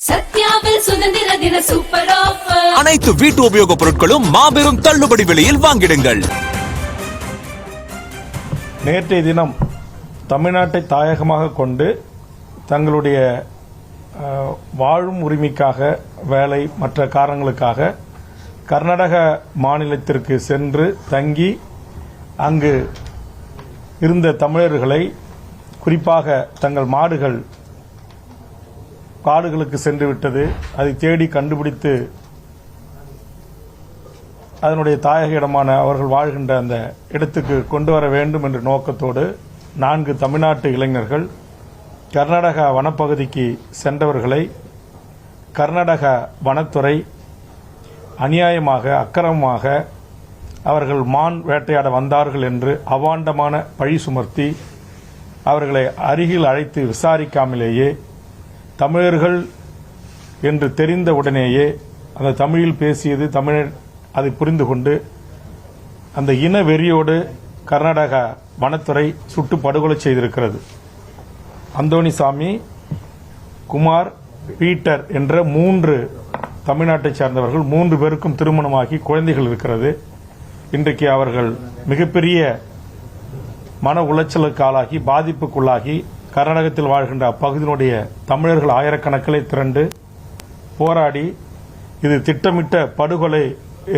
சத்யாவில் சுதந்திர தின super offer. அனைத்து வீட்டு உபயோகப் பொருட்களும் மாபெரும் தள்ளுபடி விலையில் வாங்கிடுங்கள். நேற்றைய தினம் தமிழ்நாட்டை தாயகமாக கொண்டு தங்களுடைய வாழும் உரிமைக்காக, வேலை மற்ற காரணங்களுக்காக கர்நாடக மாநிலத்திற்கு சென்று தங்கி அங்கு இருந்த தமிழர்களை, குறிப்பாக தங்கள் மாடுகள் காடுகளுக்கு சென்று விட்டது, அதை தேடி கண்டுபிடித்து அதனுடைய தாயக இடமான அவர்கள் வாழ்கின்ற அந்த இடத்துக்கு கொண்டு வர வேண்டும் என்ற நோக்கத்தோடு 4 தமிழ்நாட்டு இளைஞர்கள் கர்நாடக வனப்பகுதிக்கு சென்றவர்களை கர்நாடக வனத்துறை அநியாயமாக, அக்கிரமமாக அவர்கள் மான் வேட்டையாட வந்தார்கள் என்று அவாண்டமான பழி சுமர்த்தி அவர்களை அருகில் அழைத்து விசாரிக்காமலேயே தமிழர்கள் என்று தெரிந்த உடனேயே அந்த தமிழில் பேசியது தமிழர் அதை புரிந்து கொண்டு அந்த இன வெறியோடு கர்நாடக வனத்துறை சுட்டு படுகொலை செய்திருக்கிறது. அந்தோணிசாமி, குமார், பீட்டர் என்ற 3 தமிழ்நாட்டைச் சேர்ந்தவர்கள், 3 பேருக்கும் திருமணமாகி குழந்தைகள் இருக்கிறது. இன்றைக்கு அவர்கள் மிகப்பெரிய மன உளைச்சலுக்கு ஆளாகி, பாதிப்புக்குள்ளாகி கர்நாடகத்தில் வாழ்கின்ற அப்பகுதியினுடைய தமிழர்கள் ஆயிரக்கணக்கில் திரண்டு போராடி இது திட்டமிட்ட படுகொலை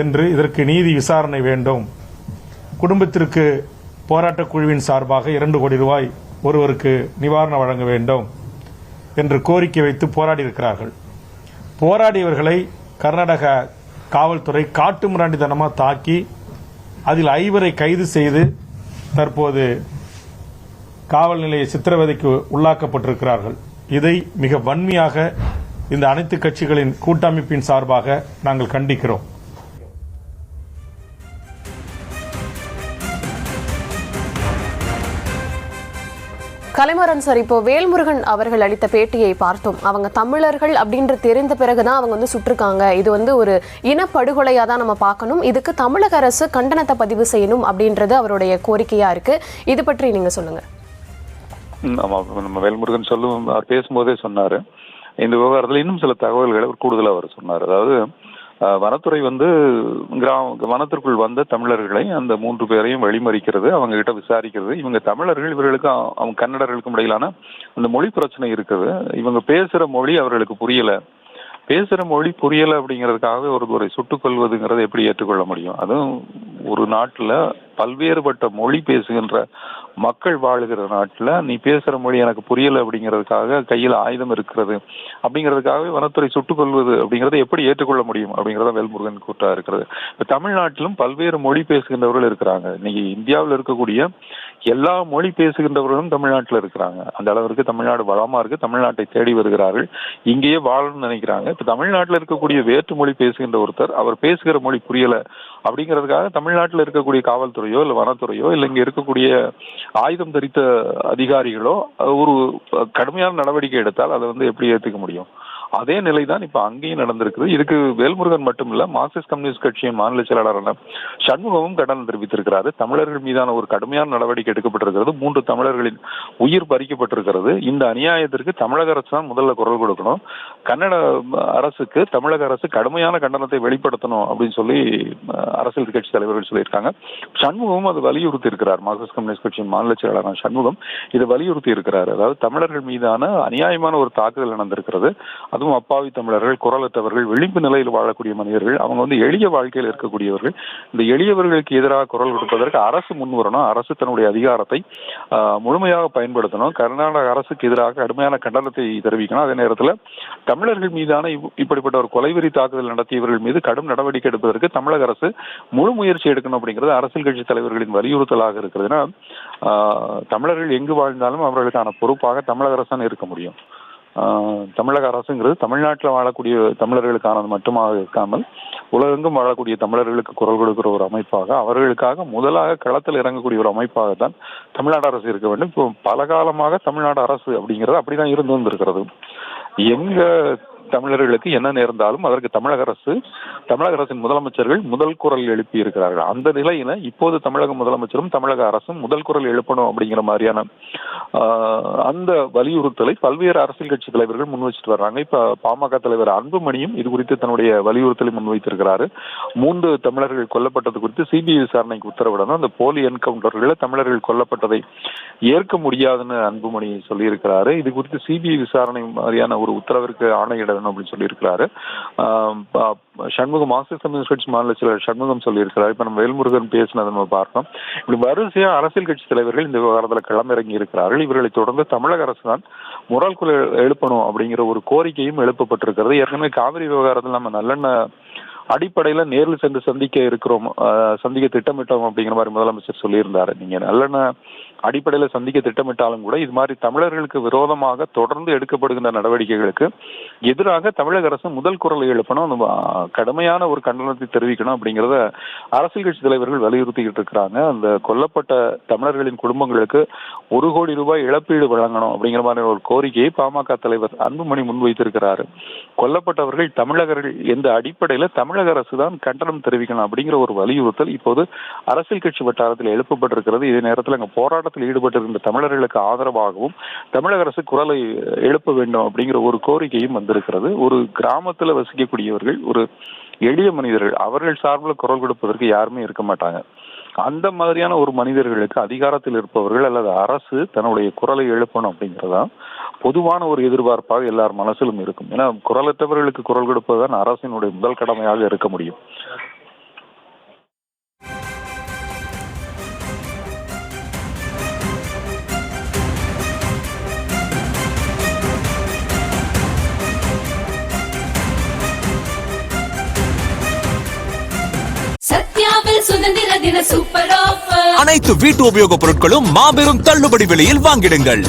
என்று, இதற்கு நீதி விசாரணை வேண்டும், குடும்பத்திற்கு போராட்டக் குழுவின் சார்பாக 2 கோடி ரூபாய் ஒருவருக்கு நிவாரணம் வழங்க வேண்டும் என்று கோரிக்கை வைத்து போராடி இருக்கிறார்கள். போராடியவர்களை கர்நாடக காவல்துறை காட்டு மிராண்டித்தனமாக தாக்கி அதில் 5 கைது செய்து தற்போது காவல் நிலைய சித்திரவதைக்கு உள்ளாக்கப்பட்டிருக்கிறார்கள். இதை மிக வன்மையாக இந்த அனைத்து கட்சிகளின் கூட்டமைப்பின் சார்பாக நாங்கள் கண்டிக்கிறோம். கலைமரன் சார், இப்போ வேல்முருகன் அவர்கள் அளித்த பேட்டியை பார்த்தோம். அவங்க தமிழர்கள் அப்படின்ற தெரிந்த பிறகுதான் அவங்க சுட்டிருக்காங்க. இது ஒரு இனப்படுகொலையா தான் நம்ம பார்க்கணும். இதுக்கு தமிழக அரசு கண்டனத்தை பதிவு செய்யணும் அப்படின்றது அவருடைய கோரிக்கையா இருக்கு. இது பற்றி நீங்க சொல்லுங்க. ஆமா, நம்ம வேல்முருகன் அவர் பேசும்போதே சொன்னாரு, இந்த விவகாரத்தில் இன்னும் சில தகவல்களை கூடுதலா அவர் சொன்னார். அதாவது வனத்துறை வனத்திற்குள் வந்த தமிழர்களை அந்த 3 பேரையும் வழிமறிக்கிறது, அவங்க கிட்ட விசாரிக்கிறது. இவங்க தமிழர்கள், இவர்களுக்கும் அவங்க கன்னடர்களுக்கும் இடையிலான அந்த மொழி பிரச்சனை இருக்குது. இவங்க பேசுற மொழி அவர்களுக்கு புரியல. பேசுற மொழி புரியல அப்படிங்கிறதுக்காக ஒருவரை சுட்டுக் கொள்வதுங்கிறத எப்படி ஏற்றுக்கொள்ள முடியும்? அதுவும் ஒரு நாட்டுல பல்வேறுபட்ட மொழி பேசுகின்ற மக்கள் வாழுகிற நாட்டுல நீ பேசுற மொழி எனக்கு புரியல அப்படிங்கிறதுக்காக கையில் ஆயுதம் இருக்கிறது அப்படிங்கிறதுக்காகவே வனத்துறை சுட்டுக் கொள்வது அப்படிங்கறத எப்படி ஏற்றுக்கொள்ள முடியும் அப்படிங்கறத வேல்முருகன் கூட்டா இருக்கிறது. இப்ப தமிழ்நாட்டிலும் பல்வேறு மொழி பேசுகின்றவர்கள் இருக்கிறாங்க. இன்னைக்கு இந்தியாவில் இருக்கக்கூடிய எல்லா மொழி பேசுகின்றவர்களும் தமிழ்நாட்டில் இருக்கிறாங்க. அந்த அளவிற்கு தமிழ்நாடு வளமா இருக்கு. தமிழ்நாட்டை தேடி வருகிறார்கள், இங்கேயே வாழணும்னு நினைக்கிறாங்க. இப்ப தமிழ்நாட்டில் இருக்கக்கூடிய வேற்று மொழி பேசுகின்ற ஒருத்தர், அவர் பேசுகிற மொழி புரியல அப்படிங்கிறதுக்காக தமிழ்நாட்டில் இருக்கக்கூடிய காவல்துறையோ இல்ல வனத்துறையோ இல்ல இங்க இருக்கக்கூடிய ஆயுதம் தரித்த அதிகாரிகளோ ஒரு கடுமையான நடவடிக்கை எடுத்தால் அதை எப்படி ஏற்றுக்க முடியும்? அதே நிலைதான் இப்ப அங்கேயும் நடந்திருக்குது. இதுக்கு வேல்முருகன் மட்டும் இல்ல, மார்க்சிஸ்ட் கம்யூனிஸ்ட் கட்சியின் மாநில செயலாளரான சண்முகமும் கண்டனம் தெரிவித்திருக்கிறாரு. தமிழர்கள் மீதான ஒரு கடுமையான நடவடிக்கை எடுக்கப்பட்டிருக்கிறது. 3 தமிழர்களின் உயிர் பறிக்கப்பட்டிருக்கிறது. இந்த அநியாயத்திற்கு தமிழக அரசு தான் முதல்ல குரல் கொடுக்கணும். கன்னட அரசுக்கு தமிழக அரசு கடுமையான கண்டனத்தை வெளிப்படுத்தணும் அப்படின்னு சொல்லி அரசியல் கட்சி தலைவர்கள் சொல்லியிருக்காங்க. சண்முகமும் அது வலியுறுத்தி இருக்கிறார். மார்க்சிஸ்ட் கம்யூனிஸ்ட் கட்சியின் மாநில செயலாளரான சண்முகம் இதை வலியுறுத்தி இருக்கிறார். அதாவது தமிழர்கள் மீதான அநியாயமான ஒரு தாக்குதல் நடந்திருக்கிறது. அதுவும் அப்பாவி தமிழர்கள், குரலற்றவர்கள், விளிம்பு நிலையில் வாழக்கூடிய மனிதர்கள், அவங்க எளிய வாழ்க்கையில் இருக்கக்கூடியவர்கள். இந்த எளியவர்களுக்கு எதிராக குரல் கொடுப்பதற்கு அரசு முன்வரணும். அரசு தன்னுடைய அதிகாரத்தை முழுமையாக பயன்படுத்தணும். கர்நாடக அரசுக்கு எதிராக கடுமையான கண்டனத்தை தெரிவிக்கணும். அதே நேரத்தில் தமிழர்கள் மீதான இப்படிப்பட்ட ஒரு கொலைவெறி தாக்குதல் நடத்தியவர்கள் மீது கடும் நடவடிக்கை எடுப்பதற்கு தமிழக அரசு முழு முயற்சி எடுக்கணும் அப்படிங்கிறது அரசியல் கட்சி தலைவர்களின் வலியுறுத்தலாக இருக்கிறதுனா, தமிழர்கள் எங்கு வாழ்ந்தாலும் அவர்களுக்கான பொறுப்பாக தமிழக அரசு தான் இருக்க முடியும். தமிழக அரசுங்கிறது தமிழ்நாட்டில் வாழக்கூடிய தமிழர்களுக்கானது மட்டுமாக இருக்காமல் உலகெங்கும் வாழக்கூடிய தமிழர்களுக்கு குரல் கொடுக்கிற ஒரு அமைப்பாக, அவர்களுக்காக முதலாக களத்தில் இறங்கக்கூடிய ஒரு அமைப்பாகத்தான் தமிழ்நாடு அரசு இருக்க வேண்டும். இப்போ பல காலமாக தமிழ்நாடு அரசு அப்படிங்கிறது அப்படிதான் இருந்து வந்திருக்கிறது. எங்க தமிழர்களுக்கு என்ன நேர்ந்தாலும் அதற்கு தமிழக அரசின் முதலமைச்சர்கள் முதல் குரல் எழுப்பி இருக்கிறார்கள். அந்த நிலையில இப்போது தமிழக முதலமைச்சரும் தமிழக அரசும் முதல் குரல் எழுப்பணும் அப்படிங்கிற மாதிரியான அந்த வலியுறுத்தலை பல்வேறு அரசியல் கட்சி தலைவர்கள் முன்வச்சிட்டு வர்றாங்க. இப்ப பாமக தலைவர் அன்புமணியும் இது குறித்து தன்னுடைய வலியுறுத்தலை முன்வைத்திருக்கிறாரு. 3 தமிழர்கள் கொல்லப்பட்டது குறித்து சிபிஐ விசாரணைக்கு உத்தரவிடணும். அந்த போலி என்கவுண்டர்களில் தமிழர்கள் கொல்லப்பட்டதை ஏற்க முடியாதுன்னு அன்புமணி சொல்லியிருக்கிறாரு. இது குறித்து சிபிஐ விசாரணை மாதிரியான ஒரு உத்தரவிற்கு ஆணையிடணும் அப்படின்னு சொல்லியிருக்கிறாரு. சண்முகம் மார்க்சிஸ்ட் கம்யூனிஸ்ட் கட்சி மாநில செயலர் சண்முகம் சொல்லியிருக்கிறார். இப்ப நம்ம வேல்முருகன் பேசினதை நம்ம பார்த்தோம். இப்படி வரிசையா அரசியல் கட்சி தலைவர்கள் இந்த விவகாரத்தில் களமிறங்கி இருக்கிறார்கள். இவர்களை தொடர்ந்து தமிழக அரசு தான் முரல் குரல் எழுப்பணும் அப்படிங்கிற ஒரு கோரிக்கையும் எழுப்பப்பட்டிருக்கிறது. ஏற்கனவே காவிரி விவகாரத்தில் நம்ம நல்லெண்ண அடிப்படையில நேரில் சென்று சந்திக்க திட்டமிட்டோம் அப்படிங்கிற மாதிரி முதலமைச்சர் சொல்லியிருந்தாரு. நீங்க நல்லெண்ண அடிப்படையில சந்திக்க திட்டமிட்டாலும் கூட இது மாதிரி தமிழர்களுக்கு விரோதமாக தொடர்ந்து எடுக்கப்படுகின்ற நடவடிக்கைகளுக்கு எதிராக தமிழக அரசு முதல் குரலை எழுப்பணும், கடுமையான ஒரு கண்டனத்தை தெரிவிக்கணும் அப்படிங்கிறத அரசியல் கட்சி தலைவர்கள் வலியுறுத்திக்கிட்டு இருக்கிறாங்க. அந்த கொல்லப்பட்ட தமிழர்களின் குடும்பங்களுக்கு 1 கோடி ரூபாய் இழப்பீடு வழங்கணும் அப்படிங்கிற மாதிரி ஒரு கோரிக்கையை பாமக தலைவர் அன்புமணி முன்வைத்திருக்கிறாரு. கொல்லப்பட்டவர்கள் தமிழகர்கள் என்ற அடிப்படையில தமிழக அரசு தான் கண்டனம் தெரிவிக்கணும் அப்படிங்கிற ஒரு வலியுறுத்தல் இப்போது அரசியல் கட்சி வட்டாரத்தில் எழுப்பப்பட்டிருக்கிறது. இதே நேரத்தில் அங்க போராட்டத்தில் ஈடுபட்டிருக்கின்ற தமிழர்களுக்கு ஆதரவாகவும் தமிழக அரசு குரலை எழுப்ப வேண்டும் அப்படிங்கிற ஒரு கோரிக்கையும் வந்திருக்கிறது. ஒரு கிராமத்துல வசிக்கக்கூடியவர்கள், ஒரு எளிய மனிதர்கள், அவர்கள் சார்பில் குரல் கொடுப்பதற்கு யாருமே இருக்க மாட்டாங்க. அந்த மாதிரியான ஒரு மனிதர்களுக்கு அதிகாரத்தில் இருப்பவர்கள் அல்லது அரசு தன்னுடைய குரலை எழுப்பணும் அப்படிங்கிறதான் பொதுவான ஒரு எதிர்பார்ப்பாக எல்லார் மனசிலும் இருக்கும். ஏன்னா குரலற்றவர்களுக்கு குரல் கொடுப்பதுதான் அரசினுடைய முதல் கடமையாக இருக்க முடியும். சத்யாவில் சுதந்திர தின சூப்பர் ஆஃபர். அனைத்து வீட்டு உபயோகப் பொருட்களும் மாபெரும் தள்ளுபடி விலையில் வாங்கிடுங்கள்.